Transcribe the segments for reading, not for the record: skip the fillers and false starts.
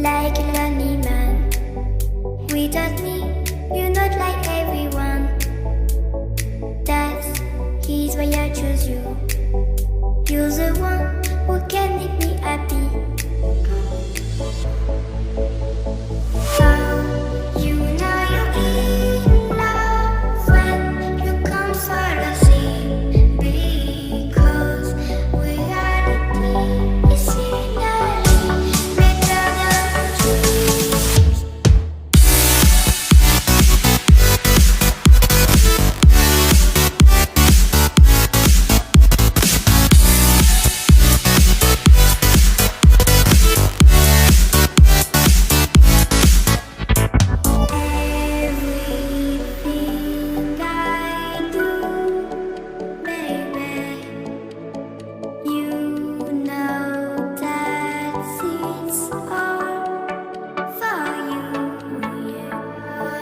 like a lonely man. Without me, you're not like everyone. That's he's why I choose you. You're the one who can make me happy. How you know you're in love when you come for the sea? Because reality is finally better than dreams. Everything I do, baby, you know that it's all for you, yeah.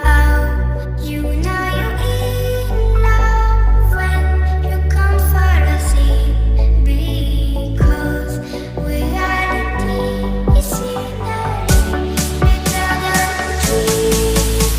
Oh, you know you're in love when you come for the sea. Because reality is finally better than dreams.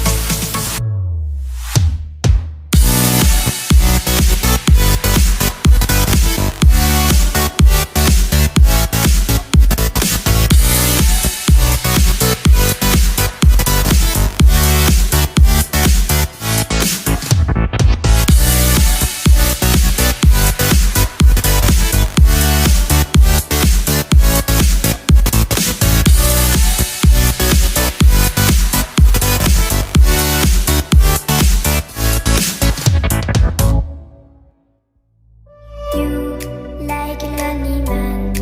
You like a lonely man.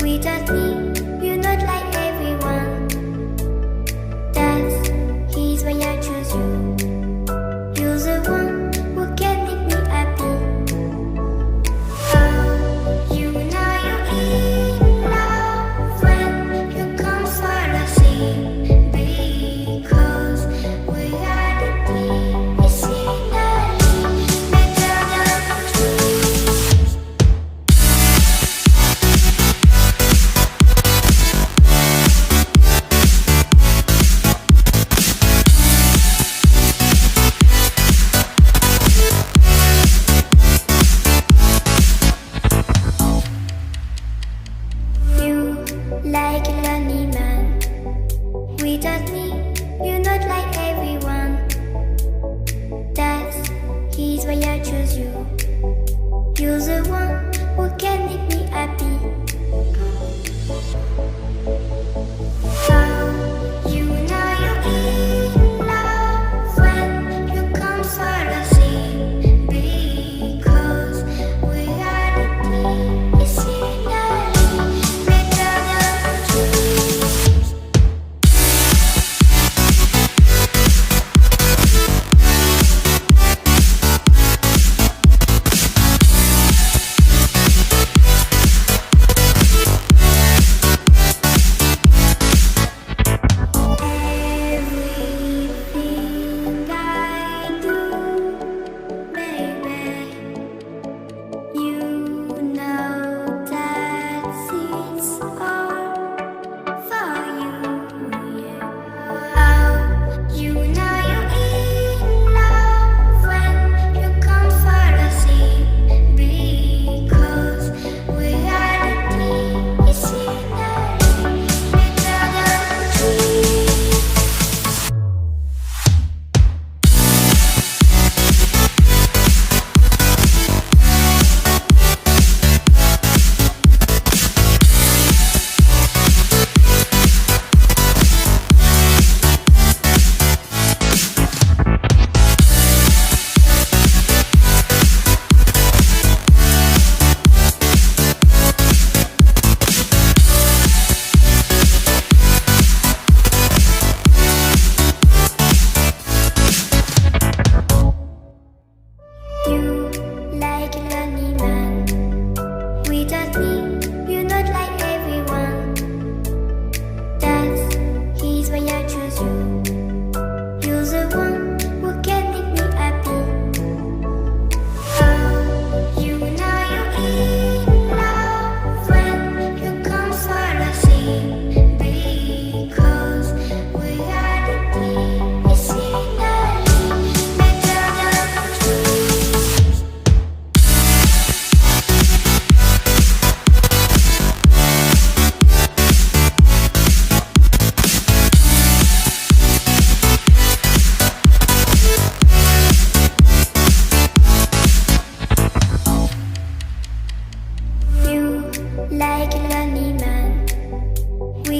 Without me, you're not like everyone. That's he's why I choose you. You're the one who can make me happy. Oh, you know you're in love when you come for the sea. Because reality is finally better than dreams.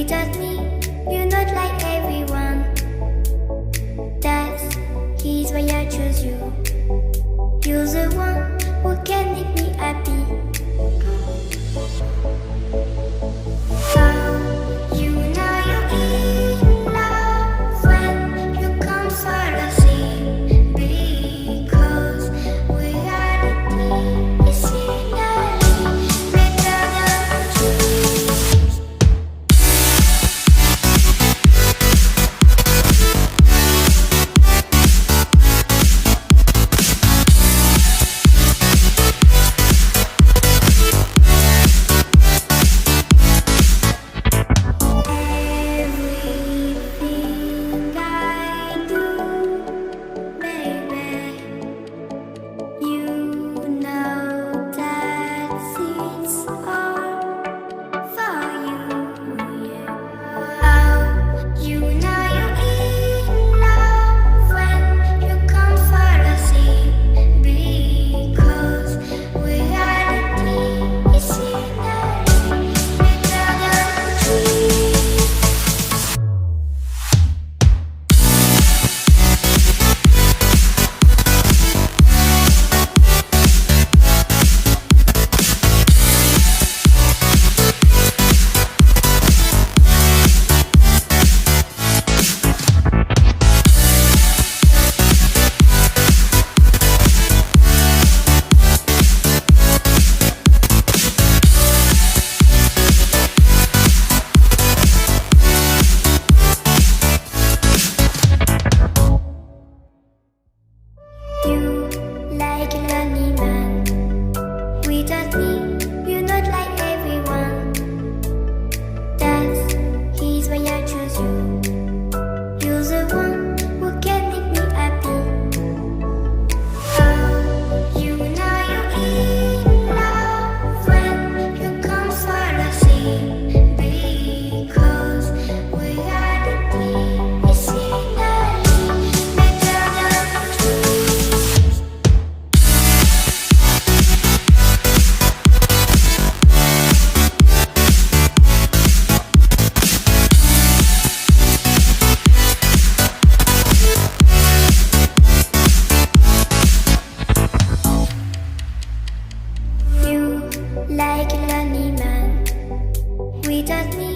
Without me, you're not like everyone. That's he's why I choose you. You're the one who can make me happy. How you know you're in love when you come for the same. Because reality is finally better than dreams. Everything I do, baby, you know that it's all for you, yeah. Oh, you know you're in love when you come for the same. Because reality is finally better than dreams. You like a lonely man. Without me, you're not like everyone. That's he's why I choose you. You're the one who can make me happy. Oh, you know you're in love when you come for the same. Because reality is finally better than dreams. You like a lonely man. Without me,